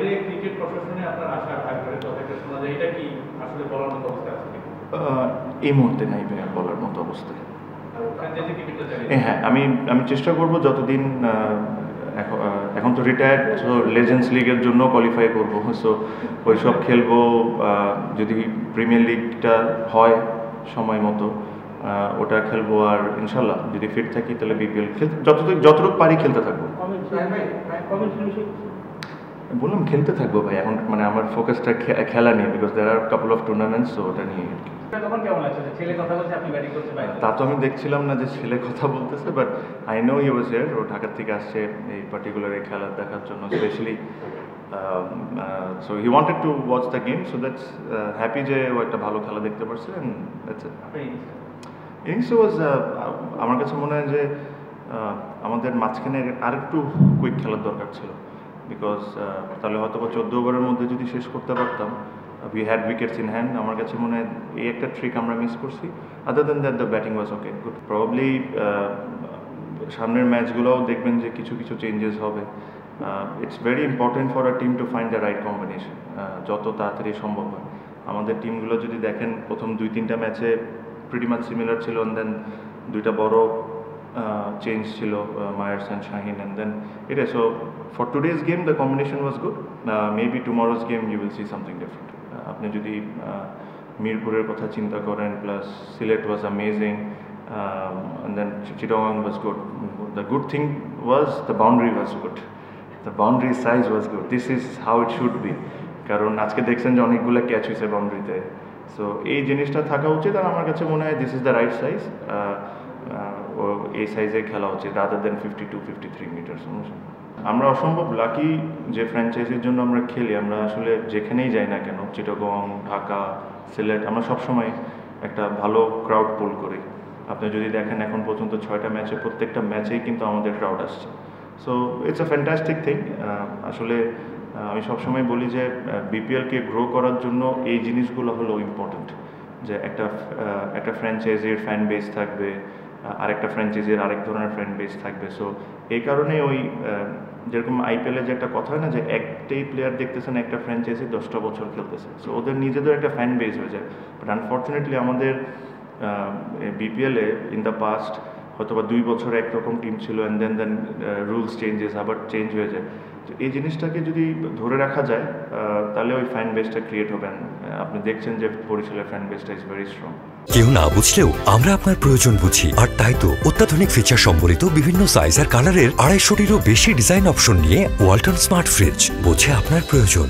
বাইরে ক্রিকেট প্রশাসনে আপনার আশা থাকবে কথাটা শোনা যায়, এটা কি আসলে বলার মতো অবস্থা আছে? এই মুহূর্তে নাই ভাইয়া বলার মতো অবস্থা। হ্যাঁ, আমি চেষ্টা করব যতদিন এখন তো রিটায়ার্ড, সো লেজেন্ডস লিগের জন্য কোয়ালিফাই করবো, সো ওইসব খেলবো। যদি প্রিমিয়ার লিগটা হয় সময় মতো ওটা খেলবো, আর ইনশাল্লাহ যদি ফিট থাকি তাহলে বিপিএল খেলতে যতটুকু পারি খেলতে থাকবো। বললাম খেলতে থাকবো ভাই, এখন মানে আমার ফোকাসটা খেলা নিয়ে, because there are couple of tournaments, তো ওটা নিয়ে আর কি। তা তো আমি দেখছিলাম না যে ছেলে কথা বলতেছে, but I know he was here. ও ঢাকা থেকে আসছে এই পার্টিকুলার এই খেলা দেখার জন্য specially. So he wanted to watch the game, so that's happy যে ও একটা ভালো খেলা দেখতে পারছে। And that's it. Innings was, আমার কাছে মনে হয় যে আমাদের মাঝখানে আরেকটু কুইক খেলার দরকার ছিল, বিকজ তাহলে হয়তো 14 ওভারের মধ্যে যদি শেষ করতে পারতাম। We had wickets in hand. আমার কাছে মনে হয় এই একটা ট্রিক আমরা মিস করছি। Other then that the batting was okay good. Probably সামনের ম্যাচগুলোও দেখবেন যে কিছু কিছু চেঞ্জেস হবে। It's very important for a team to find the right combination, যত তাড়াতাড়ি সম্ভব হয়। আমাদের টিমগুলো যদি দেখেন প্রথম 2-3টা ম্যাচে প্রিটি মাচ সিমিলার ছিল, অ্যান্ড দেন 2টা বড় চেঞ্জ ছিল, Mayers and Shaheen, and then এটা। So for today's game the combination was good. Maybe tomorrow's game you will see something different. আপনি যদি মিরপুরের কথা চিন্তা করেন, plus Sylhet was amazing, and then Chittagong was good. The good thing was the boundary was good, the boundary size was good. This is how it should B. কারণ আজকে দেখছেন যে অনেকগুলো ক্যাচ হয়েছে বাউন্ডারিতে। সো এই জিনিসটা থাকা উচিত, আর আমার কাছে মনে হয় this is the right size. ও এই সাইজে খেলা উচিত, রাদার দেন 52-53 মিটার্স। আমরা অসম্ভব লাকি যে ফ্র্যাঞ্চাইজির জন্য আমরা খেলি। আমরা আসলে যেখানেই যাই না কেন, চিটাগং, ঢাকা, সিলেট, আমরা সবসময় একটা ভালো ক্রাউড পুল করি। আপনি যদি দেখেন এখন পর্যন্ত 6টা ম্যাচে, প্রত্যেকটা ম্যাচেই কিন্তু আমাদের ক্রাউড আসছে। So it's a fantastic thing. আসলে আমি সবসময় বলি যে বিপিএলকে গ্রো করার জন্য এই জিনিসগুলো হলো ইম্পর্টেন্ট, যে একটা ফ্র্যাঞ্চাইজির ফ্যান বেস থাকবে, আরেকটা ফ্র্যাঞ্চাইজির আরেক ধরনের ফ্যান বেস থাকবে। সো এই কারণে ওই যেরকম আইপিএলে যে একটা কথা হয় না, যে একটাই প্লেয়ার দেখতেছেন একটা ফ্র্যাঞ্চাইজি 10টা বছর খেলতেছে, সো ওদের নিজেদের একটা ফ্যান বেস হয়ে যায়। বাট আনফর্চুনেটলি আমাদের বিপিএলে ইন দ্য পাস্ট হয়তো বা 2 বছর একরকম টিম ছিল, অ্যান্ড দেন রুলস চেঞ্জেস আবার চেঞ্জ হয়ে যায়। তো এই জিনিসটাকে যদি ধরে রাখা যায় তাহলে ওই ফ্যান বেসটা ক্রিয়েট হবেন। আপনি দেখছেন যে বরিশালের ফ্যান বেসটা ইজ ভেরি স্ট্রং। কেউ না বুঝলেও আমরা আপনার প্রয়োজন বুঝি, আর তাই তো অত্যাধুনিক ফিচার সম্বলিত বিভিন্ন সাইজ আর কালারের 250টিরও বেশি ডিজাইন অপশন নিয়ে ওয়ালটন স্মার্ট ফ্রিজ বোঝে আপনার প্রয়োজন।